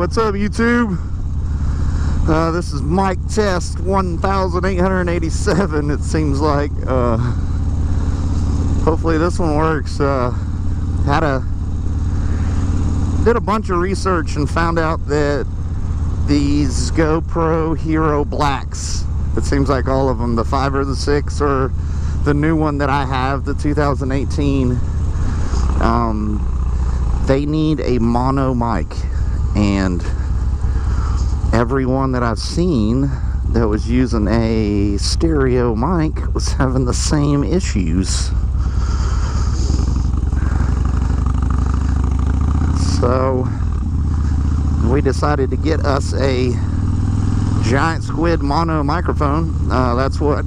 what's up, YouTube? This is mic test 1887, it seems like. Hopefully this one works. Did a bunch of research and found out that these GoPro Hero Blacks, it seems like all of them, the 5 or the 6 or the new one that I have, the 2018, they need a mono mic, and everyone that I've seen that was using a stereo mic was having the same issues. So we decided to get us a giant squid mono microphone. That's what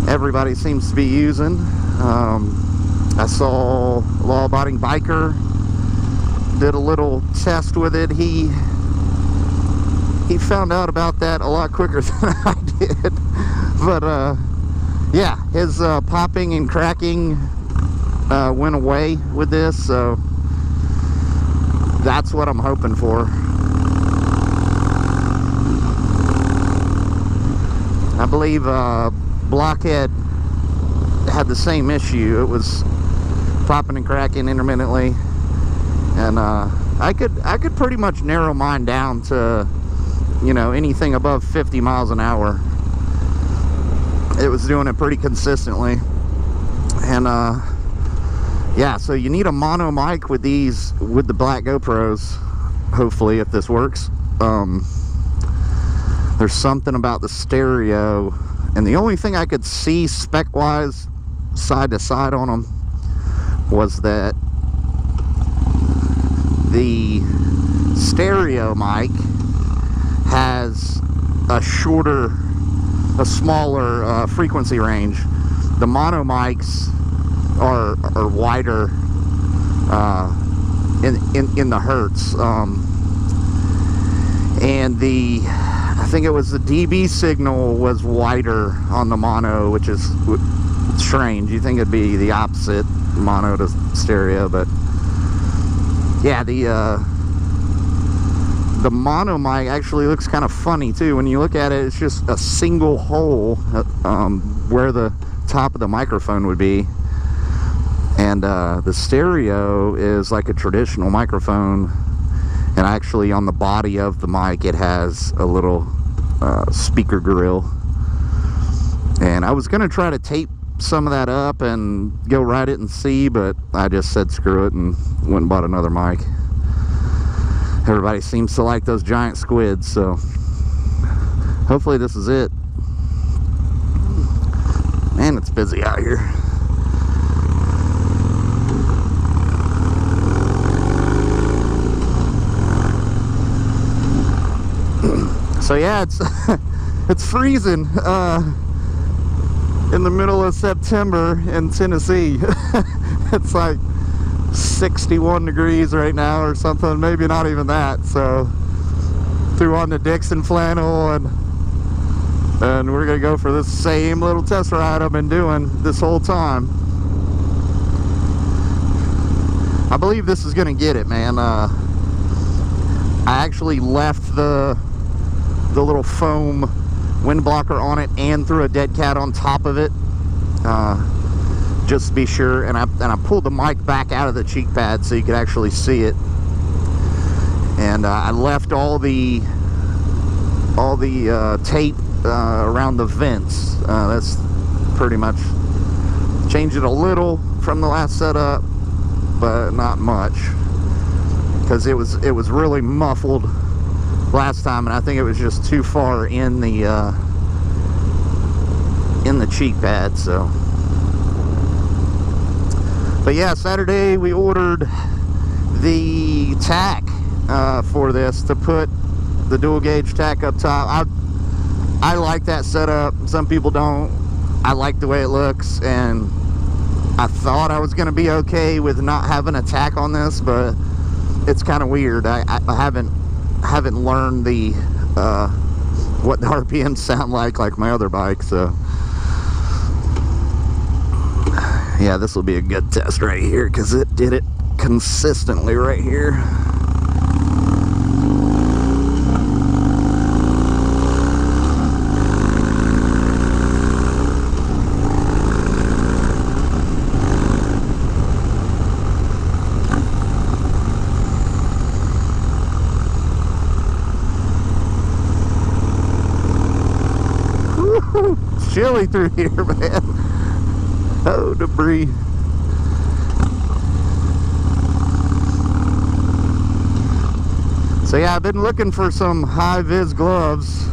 everybody seems to be using. I saw Law-Abiding Biker did a little test with it. He found out about that a lot quicker than I did. But yeah, his popping and cracking went away with this, so that's what I'm hoping for. I believe BlockHead had the same issue. It was popping and cracking intermittently, and I could pretty much narrow mine down to, you know, anything above 50 miles an hour. It was doing it pretty consistently. And yeah, so you need a mono mic with these, with the black GoPros, hopefully, if this works. There's something about the stereo, and the only thing I could see spec wise side to side on them was that the stereo mic has a smaller frequency range. The mono mics are wider in the hertz, and I think it was the dB signal was wider on the mono, which is strange. You think it'd be the opposite, mono to stereo, but yeah, the mono mic actually looks kind of funny too. When you look at it, it's just a single hole where the top of the microphone would be, and the stereo is like a traditional microphone, and actually on the body of the mic it has a little speaker grill. And I was gonna try to tape some of that up and go ride it and see, but I just said screw it and went and bought another mic. Everybody seems to like those giant squids, so hopefully this is it. Man, it's busy out here. So yeah, it's freezing in the middle of September in Tennessee. It's like 61 degrees right now or something, maybe not even that. So threw on the Dixon flannel, and we're gonna go for this same little test ride I've been doing this whole time. I believe this is gonna get it, man. I actually left the little foam wind blocker on it and threw a dead cat on top of it, just to be sure. And I pulled the mic back out of the cheek pad so you could actually see it. And I left all the tape around the vents. That's pretty much changed it a little from the last setup, but not much, because it was really muffled last time, and I think it was just too far in the cheek pad. So, but yeah, Saturday we ordered the tack for this, to put the dual gauge tack up top. I like that setup. Some people don't. I like the way it looks, and I thought I was going to be okay with not having a tack on this, but it's kind of weird. I haven't learned the what the RPMs sound like my other bike. So yeah, this will be a good test right here, because it did it consistently right here. chilly through here, man. Oh, debris. So yeah, I've been looking for some high-vis gloves,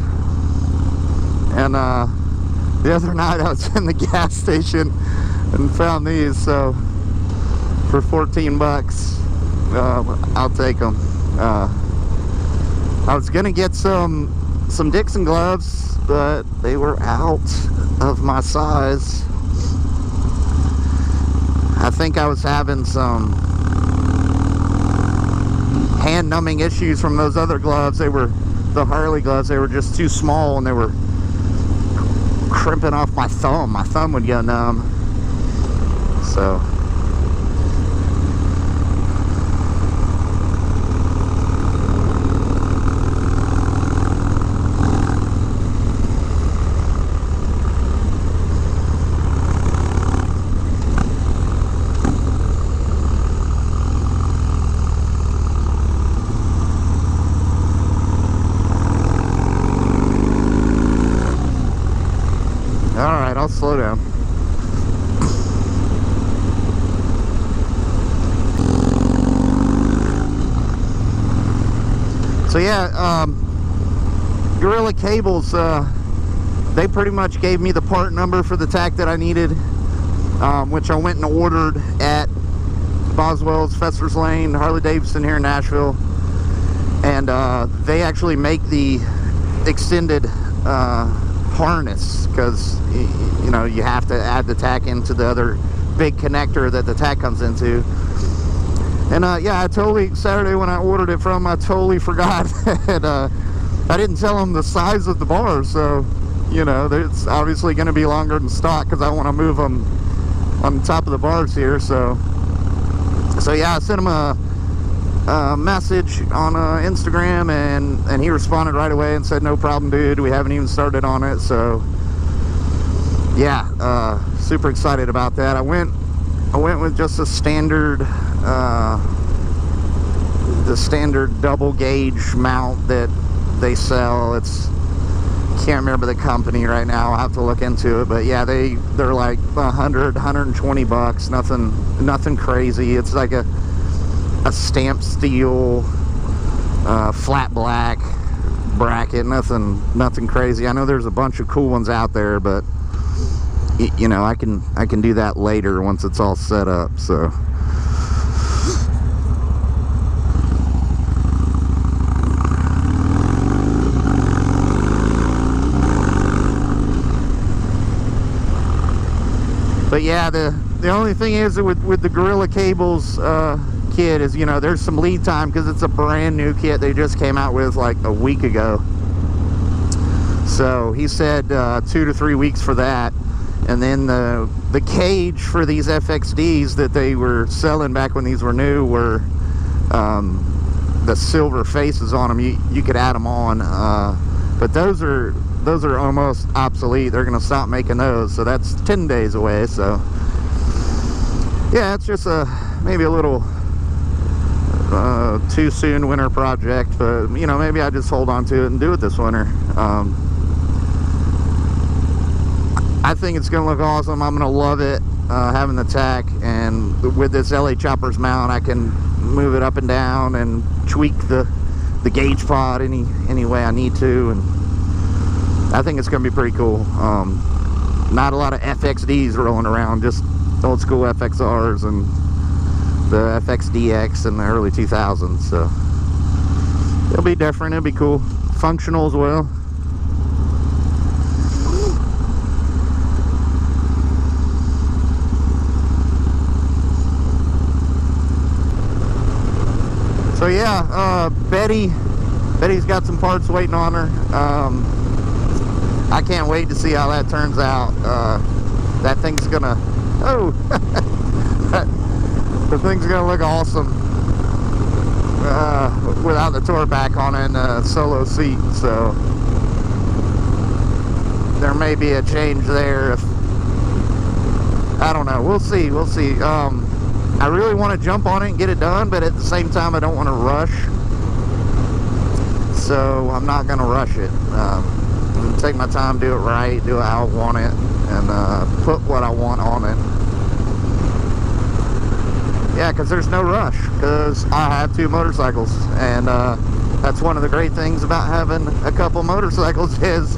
and the other night I was in the gas station and found these, so for 14 bucks, I'll take them. I was gonna get some Dixon gloves, but they were out of my size. I think I was having some hand numbing issues from those other gloves. They were the Harley gloves. They were just too small, and they were crimping off my thumb. My thumb would get numb. So alright, I'll slow down. So yeah, Gorilla Cables, they pretty much gave me the part number for the tack that I needed, which I went and ordered at Boswell's, Fester's Lane, Harley Davidson here in Nashville. And they actually make the extended harness, because you know, you have to add the tack into the other big connector that the tack comes into. And yeah, I totally, Saturday when I ordered it from, I totally forgot that I didn't tell them the size of the bars. So you know, it's obviously going to be longer than stock, because I want to move them on top of the bars here. So yeah, I sent him a message on Instagram, and he responded right away and said, no problem, dude, we haven't even started on it. So yeah, super excited about that. I went with just a standard the standard double gauge mount that they sell. It's, can't remember the company right now, I'll have to look into it, but yeah, they're like 120 bucks, nothing crazy. It's like a stamped steel flat black bracket, nothing crazy. I know there's a bunch of cool ones out there, but you know, I can do that later once it's all set up. So but yeah, the only thing is with the Gorilla Cables kit is, you know, there's some lead time, because it's a brand new kit they just came out with like a week ago. So he said 2 to 3 weeks for that. And then the cage for these FXDs that they were selling back when these were new were the silver faces on them. You could add them on, but those are almost obsolete. They're gonna stop making those, so that's 10 days away. So yeah, it's just maybe a little too soon winter project, but you know, maybe I just hold on to it and do it this winter. I think it's gonna look awesome. I'm gonna love it, having the tack, and with this LA Choppers mount, I can move it up and down and tweak the gauge pod any way I need to, and I think it's gonna be pretty cool. Not a lot of FXDs rolling around, just old school FXRs and the FXDX in the early 2000s. So it'll be different, it'll be cool, functional as well. So yeah, Betty's got some parts waiting on her. I can't wait to see how that turns out. That thing's gonna, the thing's gonna look awesome without the tour back on it and a solo seat. So there may be a change there. I don't know. We'll see. I really want to jump on it and get it done, but at the same time, I don't want to rush. So I'm not going to rush it. and take my time, do it right, do it how I want it, and put what I want on it. Yeah, because there's no rush, because I have 2 motorcycles, and that's one of the great things about having a couple motorcycles is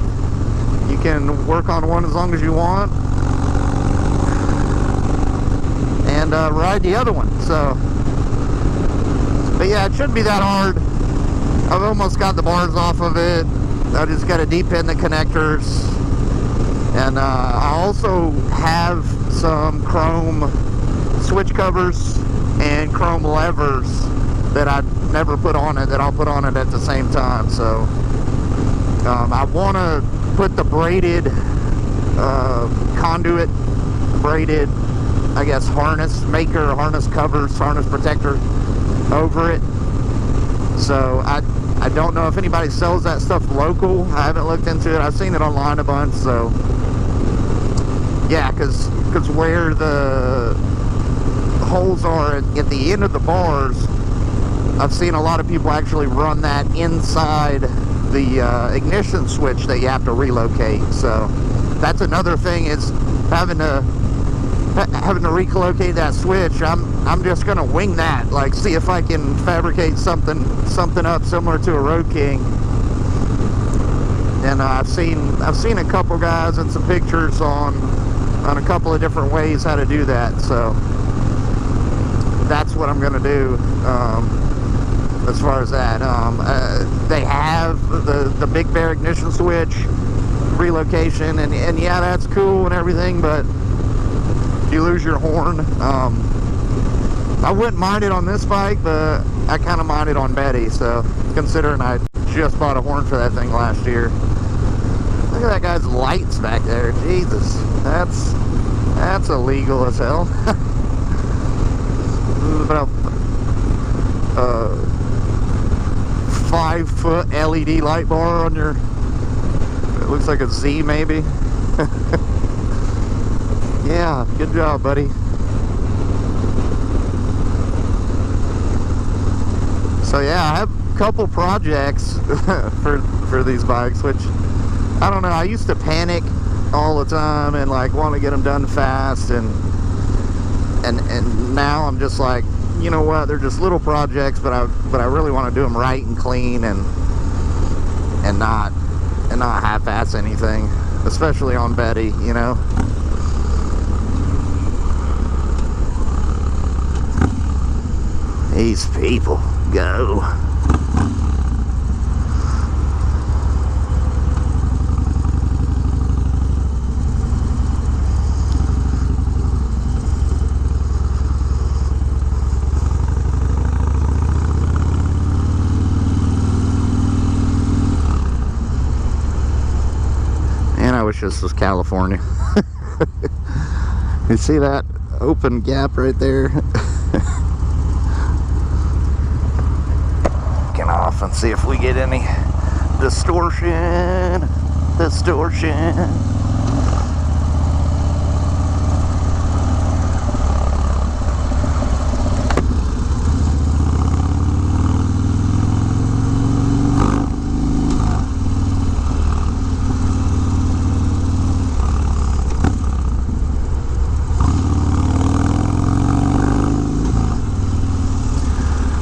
you can work on one as long as you want and ride the other one. So, but yeah, it shouldn't be that hard. I've almost got the bars off of it. I just got to deep-in the connectors, and I also have some chrome switch covers and chrome levers that I never put on it, that I'll put on it at the same time. So I want to put the braided conduit, braided, I guess, harness maker, harness covers, harness protector over it. So I don't know if anybody sells that stuff local. I haven't looked into it. I've seen it online a bunch. So yeah, because where the holes are at the end of the bars, I've seen a lot of people actually run that inside the ignition switch that you have to relocate. So that's another thing, is having to relocate that switch. I'm just gonna wing that, like see if I can fabricate something up similar to a Road King. And I've seen a couple guys and some pictures on a couple of different ways how to do that. So that's what I'm gonna do. As far as that, they have the big bear ignition switch relocation, and yeah, that's cool and everything, but you lose your horn. I wouldn't mind it on this bike, but I kind of mind it on Betty. So considering I just bought a horn for that thing last year. Look at that guy's lights back there. Jesus, that's illegal as hell. About 5-foot LED light bar on your, it looks like a Z maybe. Yeah, good job, buddy. So yeah, I have a couple projects for these bikes, which I don't know, I used to panic all the time and like want to get them done fast, and now I'm just like, you know what, they're just little projects, but I really want to do them right and clean, and not half-ass anything, especially on Betty, you know. These people go. I wish this was California. You see that open gap right there? Get off and see if we get any distortion.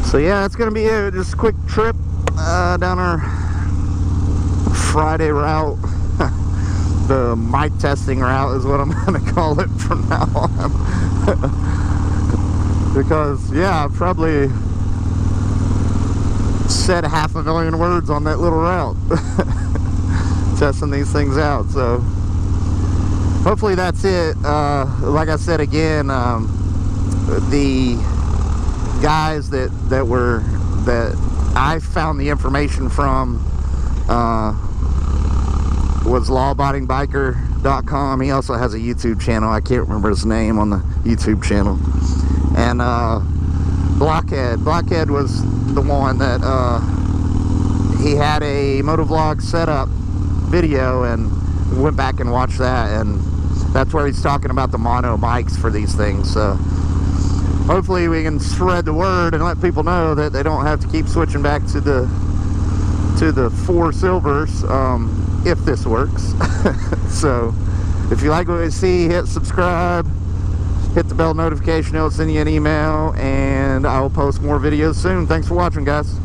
So yeah, it's gonna be just a quick trip down our Friday route. The mic testing route is what I'm gonna call it from now on. Because yeah, I've probably said 500,000 words on that little route. Testing these things out. So hopefully that's it. Like I said again, the guys that I found the information from was lawabidingbiker.com. He also has a YouTube channel. I can't remember his name on the YouTube channel. And BlockHead was the one that he had a MotoVlog setup video, and went back and watched that, and that's where he's talking about the mono mics for these things. So hopefully we can spread the word and let people know that they don't have to keep switching back to the to the 4 silvers, if this works. So if you like what you see, hit subscribe, hit the bell notification, it'll send you an email, and I will post more videos soon. Thanks for watching, guys.